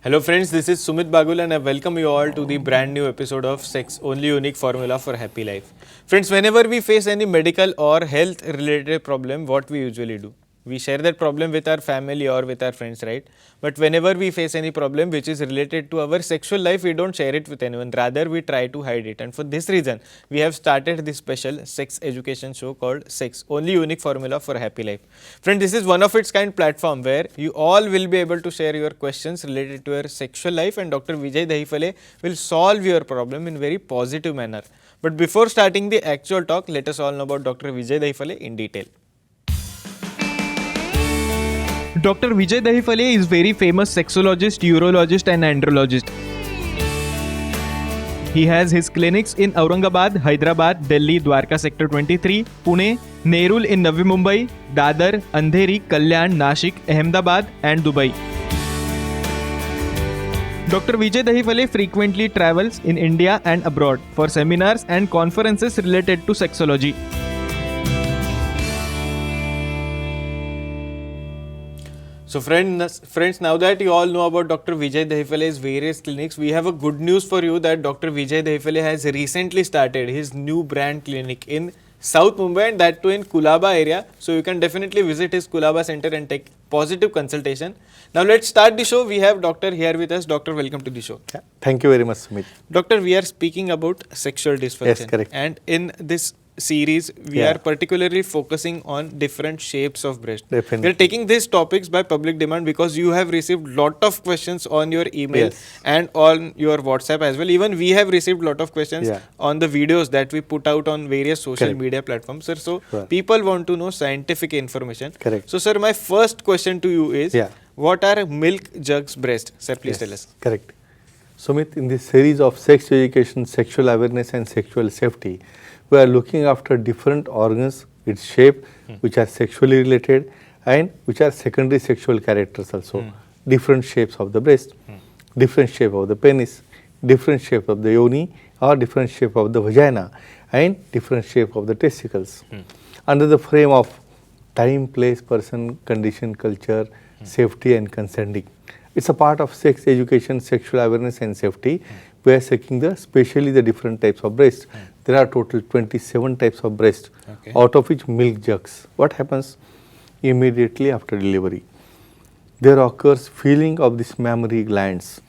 Hello friends, this is Sumit Bagul and I welcome you all to the brand new episode of Sex Only Unique Formula for Happy Life. Friends, whenever we face any medical or health related problem, what we usually do? We share that problem with our family or with our friends, right? But whenever we face any problem which is related to our sexual life, we don't share it with anyone. Rather, we try to hide it. And for this reason, we have started this special sex education show called Sex Only Unique Formula for Happy Life. Friend, this is one of its kind platform where you all will be able to share your questions related to your sexual life and Dr. Vijay Dahifale will solve your problem in very positive manner. But before starting the actual talk, let us all know about Dr. Vijay Dahifale in detail. Dr. Vijay Dahifale is very famous sexologist, urologist and andrologist. He has his clinics in Aurangabad, Hyderabad, Delhi, Dwarka Sector 23, Pune, Nerul in Navi Mumbai, Dadar, Andheri, Kalyan, Nashik, Ahmedabad and Dubai. Dr. Vijay Dahifale frequently travels in India and abroad for seminars and conferences related to sexology. So friends, now that you all know about Dr. Vijay Dahifale's various clinics, we have a good news for you that Dr. Vijay Dahifale has recently started his new brand clinic in South Mumbai and that too in Kulaba area. So you can definitely visit his Kulaba center and take positive consultation. Now let's start the show. We have doctor here with us. Doctor, welcome to the show. Thank you very much, Sumit. Doctor, we are speaking about sexual dysfunction. Yes, correct. And in this series, we are particularly focusing on different shapes of breast. Definitely. We are taking these topics by public demand because you have received lot of questions on your email and on your WhatsApp as well. Even we have received lot of questions on the videos that we put out on various social media platforms, sir. So people want to know scientific information. Correct. So sir, my first question to you is, what are milk jugs breast? Sir, please tell us. Correct. Sumit, in this series of sex education, sexual awareness and sexual safety, we are looking after different organs, its shape, which are sexually related and which are secondary sexual characters also. Different shapes of the breast, different shape of the penis, different shape of the yoni or different shape of the vagina and different shape of the testicles. Under the frame of time, place, person, condition, culture, safety and consenting. It's a part of sex education, sexual awareness and safety. We are checking especially the different types of breast. There are total 27 types of breast, out of which milk jugs. What happens immediately after delivery? There occurs feeling of this mammary glands,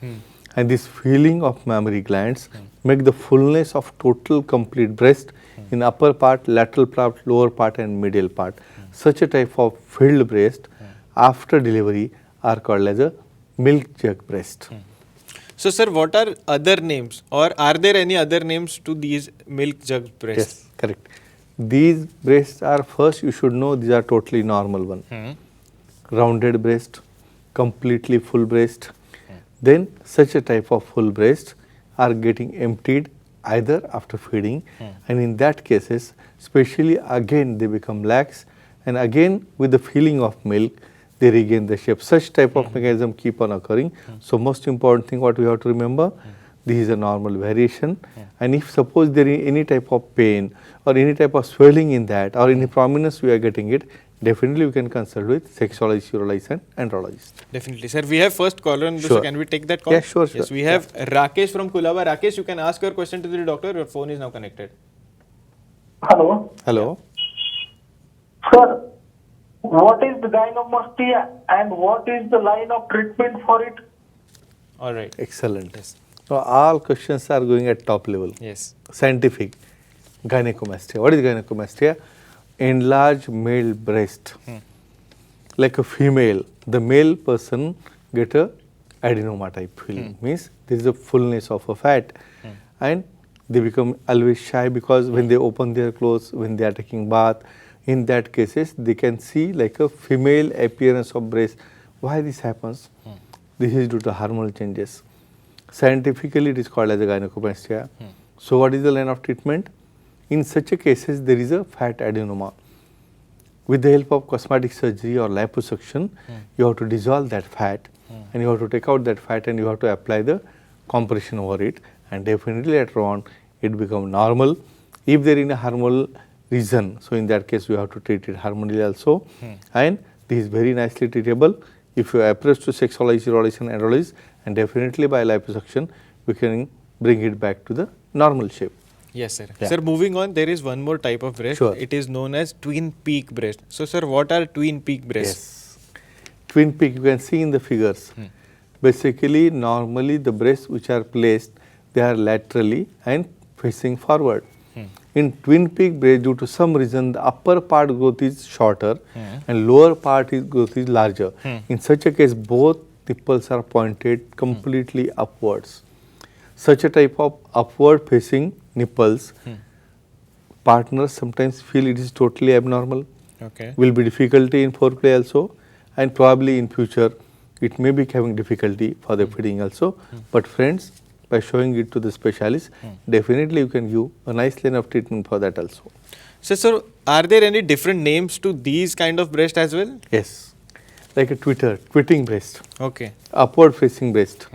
and this feeling of mammary glands make the fullness of total complete breast in upper part, lateral part, lower part, and medial part. Such a type of filled breast after delivery are called as a milk jug breast. So sir, what are other names or are there any other names to these milk jug breasts? Yes, correct. These breasts are, first you should know these are totally normal one. Rounded breast, completely full breast. Then such a type of full breast are getting emptied either after feeding and in that cases, especially again they become lax and again with the feeling of milk, they regain the shape. Such type of mechanism keep on occurring. So most important thing what we have to remember, this is a normal variation and if suppose there is any type of pain or any type of swelling in that or any prominence we are getting it, definitely we can consult with sexologist, urologist and andrologist. Definitely. Sir, we have first caller on the show. Can we take that call? Yeah, sure. Yes, we have Rakesh from Kulaba. Rakesh, you can ask your question to the doctor. Your phone is now connected. Hello. Hello. Sir, what is the gynecomastia and what is the line of treatment for it? All right. Excellent. Yes. So all questions are going at top level. Yes. Scientific. Gynecomastia. What is gynecomastia? Enlarged male breast. Like a female, the male person get a adenoma type feeling. Means there is a fullness of a fat and they become always shy because when they open their clothes, when they are taking bath, in that cases they can see like a female appearance of breast. Why this happens? This is due to hormonal changes. Scientifically it is called as a gynecomastia. So what is the line of treatment? In such a cases there is a fat adenoma. With the help of cosmetic surgery or liposuction, you have to dissolve that fat and you have to take out that fat and you have to apply the compression over it and definitely later on it becomes normal. If there is a hormonal reason, so in that case we have to treat it hormonally also and this is very nicely treatable if you approach to sexologist, urologist and andrologist and definitely by liposuction we can bring it back to the normal shape. Yes, sir. Yeah. Sir, moving on, there is one more type of breast. Sure. It is known as twin peak breast. So, sir, what are twin peak breasts? Yes. Twin peak, you can see in the figures. Basically, normally the breasts which are placed, they are laterally and facing forward. In twin peak breast, due to some reason, the upper part growth is shorter and lower part growth is larger. In such a case, both nipples are pointed completely upwards. Such a type of upward facing nipples, partners sometimes feel it is totally abnormal. Okay. Will be difficulty in foreplay also, and probably in future it may be having difficulty for the feeding also. But friends, by showing it to the specialist, definitely you can give a nice line of treatment for that also. So, sir, are there any different names to these kind of breast as well? Yes, like a twitting breast, Okay. upward facing breast,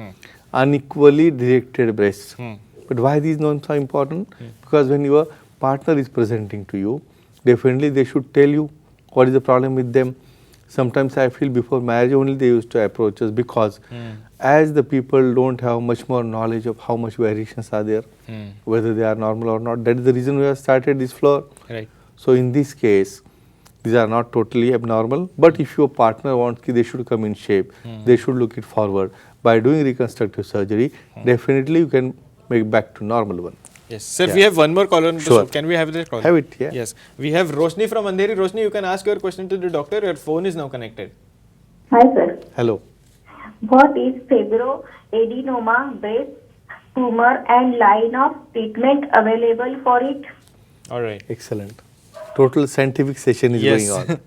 unequally directed breast. Hmm. But why these names are important? Because when your partner is presenting to you, definitely they should tell you what is the problem with them. Sometimes I feel before marriage only they used to approach us, because as the people don't have much more knowledge of how much variations are there, whether they are normal or not. That is the reason we have started this floor. Right. So in this case, these are not totally abnormal, but if your partner wants, they should come in shape, they should look it forward. By doing reconstructive surgery, definitely you can make back to normal one. Yes. Sir, Yeah. we have one more caller on the Sure. show. Can we have that call? Have it, yeah. Yes. We have Roshni from Andheri. Roshni, you can ask your question to the doctor. Your phone is now connected. Hi, sir. Hello. What is Fibro, Adenoma, breast tumor, and line of treatment available for it? All right. Excellent. Total scientific session is Yes. going on.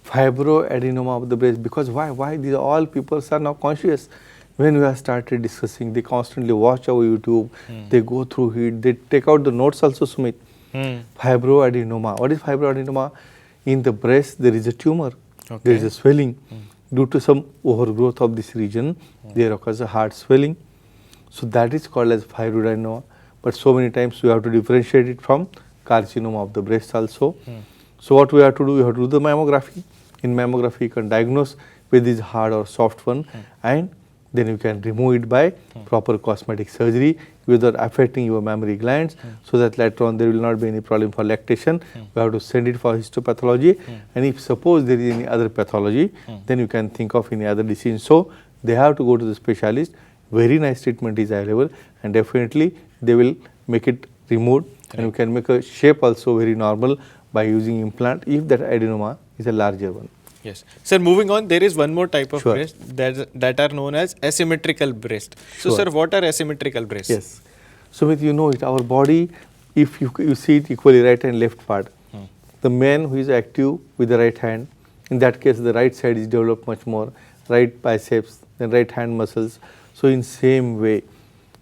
Fibro adenoma of the breast, because why these all people are now conscious. When we have started discussing, they constantly watch our YouTube, they go through it, they take out the notes also, Sumit. Fibro adenoma. What is fibro adenoma? In the breast there is a tumor, there is a swelling. Due to some overgrowth of this region, there occurs a hard swelling. So that is called as fibroadenoma. But so many times we have to differentiate it from carcinoma of the breast also. So what we have to do, we have to do the mammography. In mammography, you can diagnose whether it is hard or soft one, and then you can remove it by proper cosmetic surgery without affecting your mammary glands, so that later on there will not be any problem for lactation. We have to send it for histopathology, and if suppose there is any other pathology, then you can think of any other disease. So they have to go to the specialist. Very nice treatment is available, and definitely they will make it removed, and you can make a shape also very normal by using implant if that adenoma is a larger one. Yes. Sir, moving on, there is one more type of Sure. breast that are known as asymmetrical breast. So, Sure. sir, what are asymmetrical breasts? Yes. So, with you know it, our body, if you see it equally right and left part, the man who is active with the right hand, in that case the right side is developed much more, right biceps, then right hand muscles. So, in same way,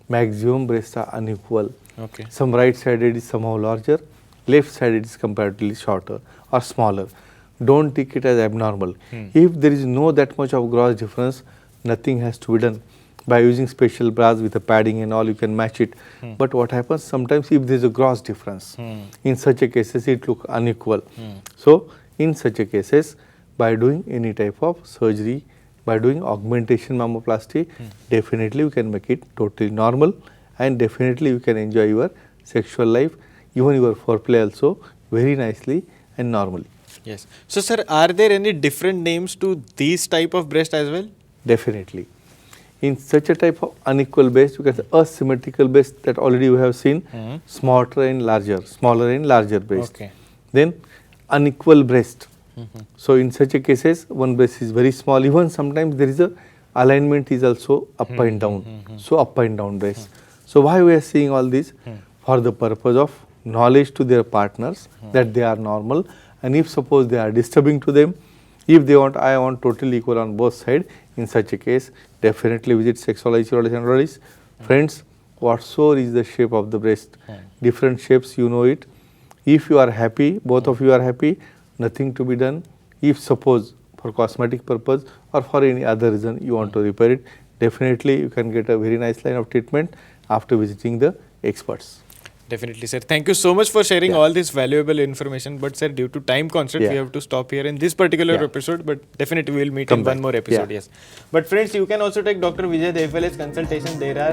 maximum breasts are unequal. Okay. Some right sided is somehow larger, left sided is comparatively shorter or smaller. Don't take it as abnormal. If there is no that much of gross difference, nothing has to be done. By using special bras with a padding and all, you can match it. But what happens sometimes, if there is a gross difference, in such a cases it look unequal. So in such a cases, by doing any type of surgery, by doing augmentation mammoplasty, definitely you can make it totally normal, and definitely you can enjoy your sexual life, even your foreplay also very nicely and normally. Yes. So, sir, are there any different names to these type of breast as well? Definitely. In such a type of unequal breast, you can say asymmetrical breast, that already we have seen, smaller and larger breast. Okay. Then unequal breast. So in such a cases, one breast is very small. Even sometimes there is a alignment is also up and down. So up and down breast. So why we are seeing all this? For the purpose of knowledge to their partners that they are normal, and if suppose they are disturbing to them, if they want, I want totally equal on both sides, in such a case, definitely visit sexologist or endocrinologist. Friends, whatsoever is the shape of the breast, different shapes, you know it. If you are happy, both of you are happy, nothing to be done. If suppose for cosmetic purpose or for any other reason you want to repair it, definitely you can get a very nice line of treatment after visiting the experts. Definitely, sir. Thank you so much for sharing all this valuable information. But, sir, due to time constraint, we have to stop here in this particular episode. But definitely, we will meet in one more episode. Yes. But, friends, you can also take Dr. Vijay Devale's consultation. There are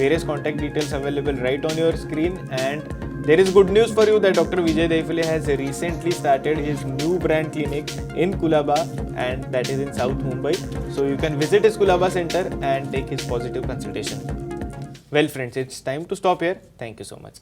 various contact details available right on your screen. And there is good news for you that Dr. Vijay Devale has recently started his new brand clinic in Kulaba, and that is in South Mumbai. So you can visit his Kulaba center and take his positive consultation. Well, friends, it's time to stop here. Thank you so much.